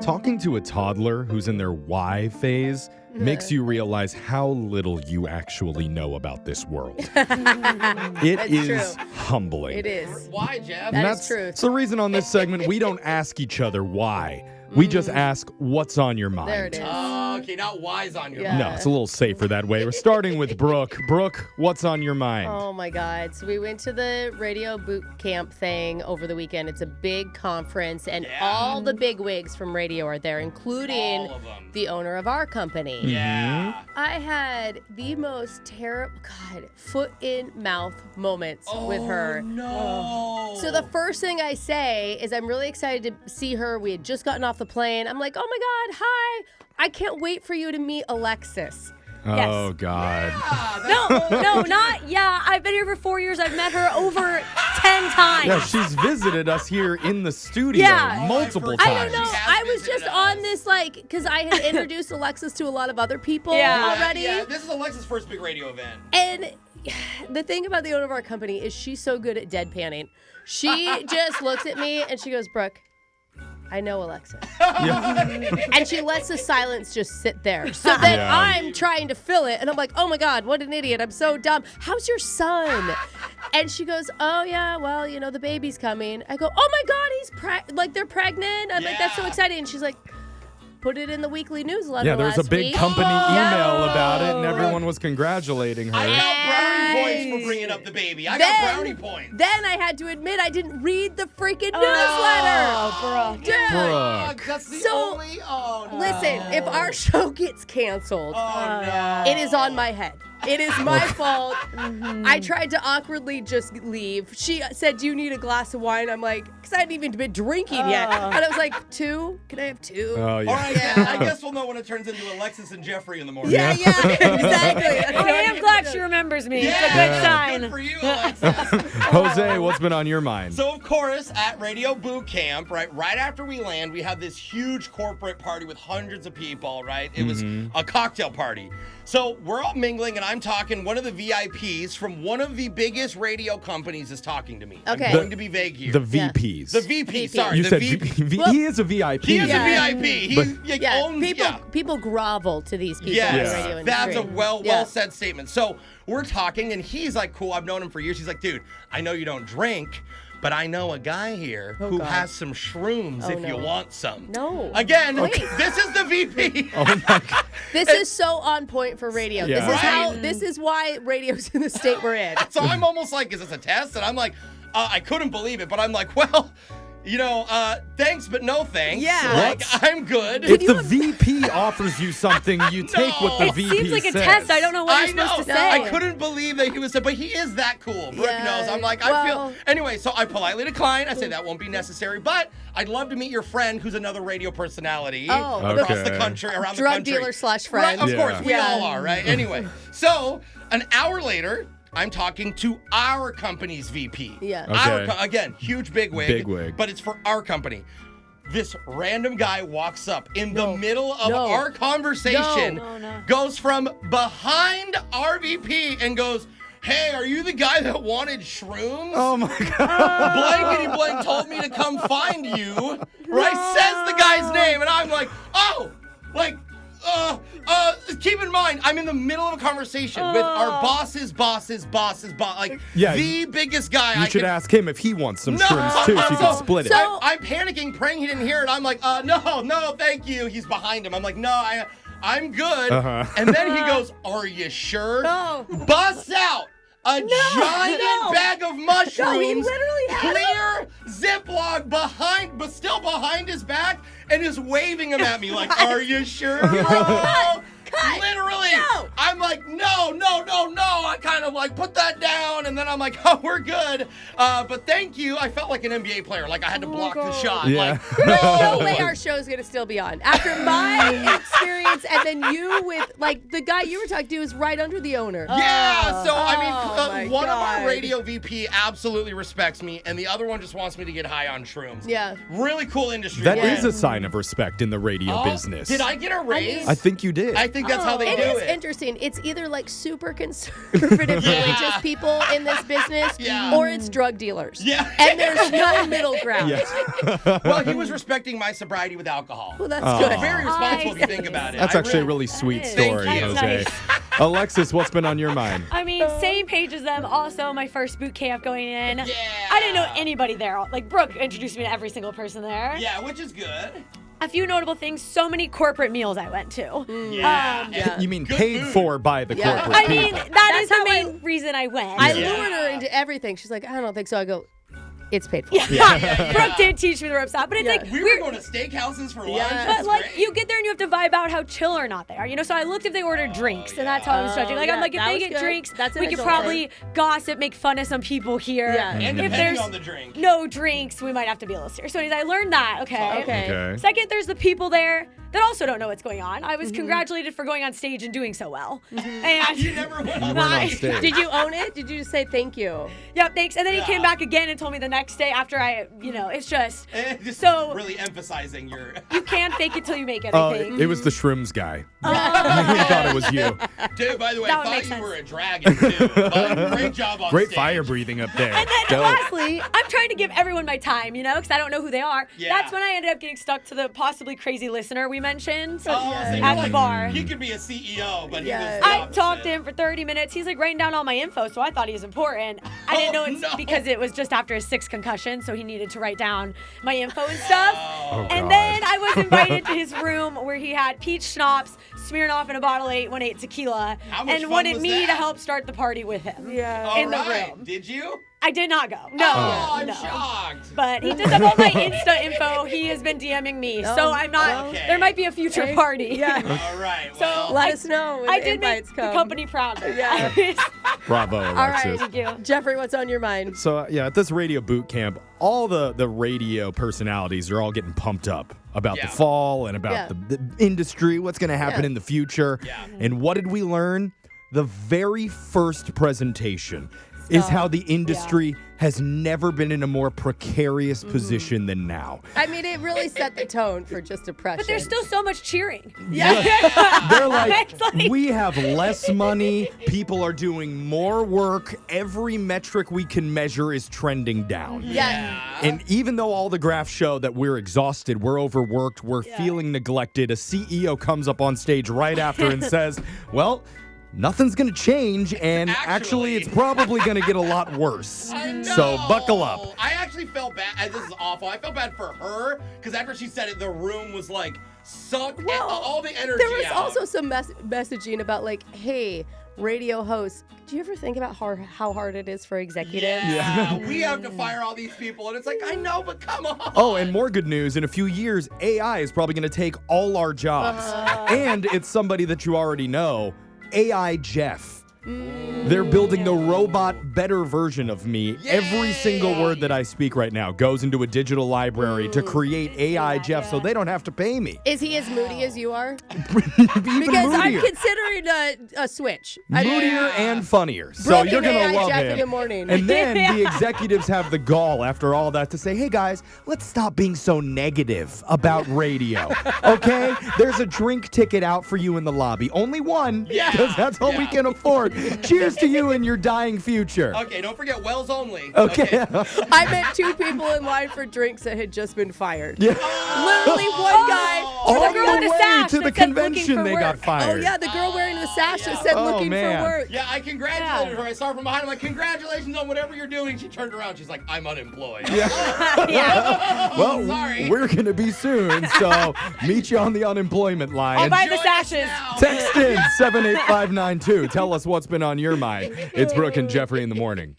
Talking to a toddler who's in their why phase makes you realize how little you actually know about this world. It is humbling. It is. Why, Jeff? That's true. It's the reason on this segment we don't ask each other why. We just ask what's on your mind. There it is. Okay, not why's on your mind. No, it's a little safer that way. We're starting with Brooke. Brooke, what's on your mind? Oh my God. So we went to the radio boot camp thing over the weekend. It's a big conference, and all the big wigs from radio are there, including All of them. the owner of our company. Yeah. I had the most terrible, foot in mouth moments with her. No. So the first thing I say is I'm really excited to see her. We had just gotten off the plane. I'm like, oh my God, hi. I can't wait for you to meet Alexis. Oh, God. No, not, I've been here for 4 years. I've met her over 10 times. Yeah, she's visited us here in the studio multiple times. I don't know. I was just on this, because I had introduced Alexis to a lot of other people already. Yeah, this is Alexis' first big radio event. And the thing about the owner of our company is she's so good at deadpanning. She just looks at me and she goes, Brooke, I know Alexis. And she lets the silence just sit there. So then I'm trying to fill it, and I'm like, oh my God, what an idiot. I'm so dumb. How's your son? And she goes, oh yeah, well, the baby's coming. I go, oh my God, they're pregnant. I'm like, that's so exciting. And she's like, put it in the weekly newsletter. Yeah, there was a big week. company email about it, and everyone was congratulating her. I got brownie points for bringing up the baby. I got brownie points. Then I had to admit I didn't read the freaking newsletter. Oh, Dude. Brooke. That's the So, only. Oh, no. Listen, if our show gets canceled, it is on my head. It is my fault. I tried to awkwardly just leave. She said, do you need a glass of wine? I'm like, because I hadn't even been drinking yet. And I was like, 2? Can I have 2? Oh, yeah. All right, I guess we'll know when it turns into Alexis and Jeffrey in the morning. Yeah, exactly. I am glad she remembers me. It's a good Good sign. for you, Alexis. Jose, what's been on your mind? So, of course, at Radio Boot Camp, right after we land, we had this huge corporate party with hundreds of people, right? It was a cocktail party. So we're all mingling, and I'm talking. One of the VIPs from one of the biggest radio companies is talking to me. Okay. I'm going to be vague here. The VPs. The VP, sorry. You the said VP. he is a VIP. He is a VIP. He owns, People grovel to these people Yes, in the radio industry. that's a well said statement. So we're talking, and he's like, cool, I've known him for years. He's like, dude, I know you don't drink, but I know a guy here who has some shrooms if you want some. No. Again, this is the VP. Oh, my God. This is so on point for radio. Yeah. This is why radio's in the state we're in. So I'm almost like, is this a test? And I'm like, I couldn't believe it, but I'm like, well, thanks, but no thanks. Yeah. Like, I'm good. If the VP offers you something, you take what the It VP seems like a says. test. I don't know what you're supposed to say. I couldn't believe that he was, but he is that cool. Brooke knows. I'm like, I feel. Anyway, so I politely decline. I say that won't be necessary, but I'd love to meet your friend who's another radio personality across the country, around the country. Drug dealer / friend. Right, of course, we all are, right? Anyway, so an hour later, I'm talking to our company's VP. Yeah. Okay. Again, huge bigwig. Bigwig. But it's for our company. This random guy walks up in the middle of our conversation, goes from behind our VP and goes, hey, are you the guy that wanted shrooms? Oh, my God. Blankety blank told me to come find you. Right? Says the guy's name. And I'm like, keep in mind, I'm in the middle of a conversation with our boss's boss. Like, the biggest guy. You should ask him if he wants some shrooms, too, so you can split it. So I'm panicking, praying he didn't hear it. I'm like, no, thank you. He's behind him. I'm like, no, I'm good. And then he goes, are you sure? No. Busts out a giant bag of mushrooms. No, he literally had clear Ziploc but still behind his back, and is waving them at me like, are you sure? Literally. No. I'm like, no. I kind of like put that down, and then I'm like, oh, we're good. But thank you. I felt like an NBA player. Like I had to block the shot. Yeah. Like, no way our show's going to still be on. After my experience, and then you with, the guy you were talking to is right under the owner. Yeah. So, I mean, one of God. our radio VP absolutely respects me, and the other one just wants me to get high on shrooms. Yeah. Really cool industry. That is a sign of respect in the radio business. Did I get a raise? I think you did. I think that's how they do It is it. interesting. it's either like super conservative religious people in this business, or it's drug dealers. Yeah. And there's no middle ground. Well, he was respecting my sobriety with alcohol. Well, that's So good. very responsible if you think about it. That's I actually a really sweet is. story, Thank you. Jose. Alexis, what's been on your mind? I mean, same page as them. Also, my first boot camp going in. Yeah. I didn't know anybody there. Like, Brooke introduced me to every single person there. Yeah, which is good. A few notable things. So many corporate meals I went to. Yeah. You mean Good paid food. for by the Yeah. corporate I mean, people. that is the how main reason I went. I Yeah. lured her into everything. She's like, I don't think so. I go, it's paid for. Brooke did teach me the ropes out, but it's like We were going to steakhouses for lunch. Yeah. That's But like great. you get there and you have to vibe out how chill or not they are, So I looked if they ordered drinks, and that's how I was judging. Like I'm yeah, like, if that they was get good. drinks, That's an we could adult probably gossip, make fun of some people here. Yeah. And If depending there's on the drink. no drinks, we might have to be a little serious. So anyways, I learned that. Okay. Okay. Second, there's the people there that also don't know what's going on. I was congratulated for going on stage and doing so well. And You never went on on stage. Did you own it? Did you just say thank you? Yep, thanks. And then he Yeah. came back again and told me the next day after it's just Just so really emphasizing your. you can't fake it till you make it, I think. It was the shrooms guy. He thought it was you. Dude, by the way, That I would thought make you sense. were a dragon too. But great job on Great stage. fire breathing up there. And then Dope. lastly, I'm trying to give everyone my time, because I don't know who they are. Yeah. That's when I ended up getting stuck to the possibly crazy listener we mentioned Oh, so you're at the like, bar. He could be a CEO, but Yeah. he was the I opposite. talked to him for 30 minutes. He's like writing down all my info, so I thought he was important. I didn't know it's no. because it was just after his 6th concussion, so he needed to write down my info and stuff. Oh, And God. then I was invited to his room where he had peach schnapps, Smirnoff in a bottle of 818 tequila, How much and fun wanted was me that? to help start the party with him. Yeah. All in the right. room. Did you? I did not go. No, Oh, I'm no. shocked. But he does have all my Insta info. He has been DMing me, so I'm not. okay. There might be a future party. Yeah. All right. So Well, Let us know when I the did make invites the come. company proud. Yeah. Bravo, All right. Alexis. Thank you. Jeffrey, what's on your mind? So, at this radio boot camp, all the radio personalities are all getting pumped up about Yeah. the fall and about Yeah. the industry, what's going to happen Yeah. in the future. Yeah. And what did we learn? The very first presentation is how the industry has never been in a more precarious position than now. I mean, it really set the tone for just depression. But there's still so much cheering. They're like, It's like- we have less money. People are doing more work. Every metric we can measure is trending down. Yeah. And even though all the graphs show that we're exhausted, we're overworked, we're feeling neglected, a CEO comes up on stage right after and says, well, nothing's going to change, and actually it's probably going to get a lot worse. So buckle up. I actually felt bad. This is awful. I felt bad for her because after she said it, the room was like sucked all the energy There was out. also some messaging about like, hey, radio hosts, do you ever think about how hard it is for executives? Yeah, we have to fire all these people, and it's like, I know, but come on. Oh, and more good news. In a few years, AI is probably going to take all our jobs. And it's somebody that you already know, AI Jeff. They're building the robot better version of me. Every single word that I speak right now goes into a digital library to create AI Jeff so they don't have to pay me. Is he as moody as you are? Even Because I'm moodier. considering a switch. Moodier and funnier. So Brooke you're and going to AI love Jeff him. in the morning. And then the executives have the gall after all that to say, hey guys, let's stop being so negative about radio. Okay? There's a drink ticket out for you in the lobby. Only one, because that's all we can afford. Cheers to you and your dying future. Okay, don't forget Wells only. Okay. I met 2 people in line for drinks that had just been fired. Yeah. Literally one guy. All the the girl with the way sash to the that said looking convention for they got work. Oh fired. yeah, the girl wearing the sash that said Oh, looking man. for work. Yeah, I congratulated her. I saw her from behind. I'm like, congratulations on whatever you're doing. She turned around. She's like, I'm unemployed. Yeah. Well, sorry. we're going to be soon, so meet you on the unemployment line. I'll buy the Join us sashes. now. Text in 78592. Tell us what's been on your mind. It's Brooke and Jeffrey in the morning.